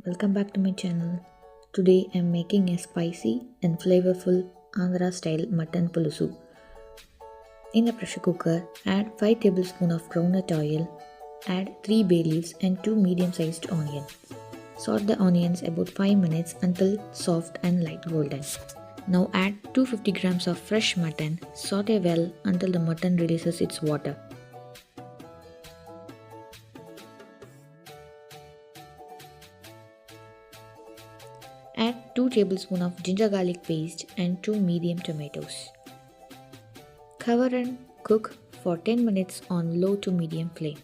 welcome back to my channel. Today I'm making a spicy and flavorful Andhra Style Mutton Pulusu. In a pressure cooker, add 5 tablespoons of groundnut oil, add 3 bay leaves and 2 medium-sized onions. Saute the onions about 5 minutes until soft and light golden. Now add 250 grams of fresh mutton, saute well until the mutton releases its water. Add 2 tablespoons of ginger garlic paste and 2 medium tomatoes. Cover and cook for 10 minutes on low to medium flame.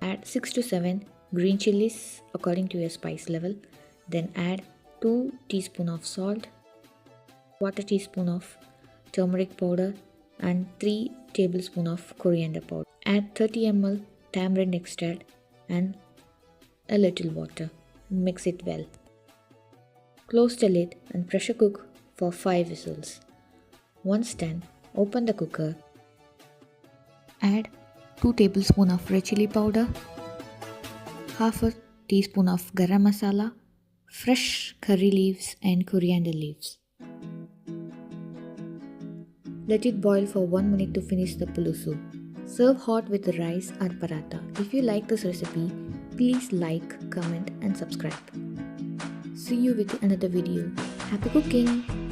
Add 6 to 7 green chilies according to your spice level. Then add 2 teaspoons of salt, 1/4 teaspoon of turmeric powder and 3 tablespoons of coriander powder. Add 30 ml tamarind extract and a little water. Mix it well. Close the lid and pressure cook for 5 whistles. Once done, open the cooker. Add 2 tablespoons of red chili powder, half a teaspoon of garam masala, fresh curry leaves and coriander leaves. Let it boil for 1 minute to finish the pulusu. Serve hot with rice or paratha. If you like this recipe, please like, comment and subscribe. See you with another video. Happy cooking!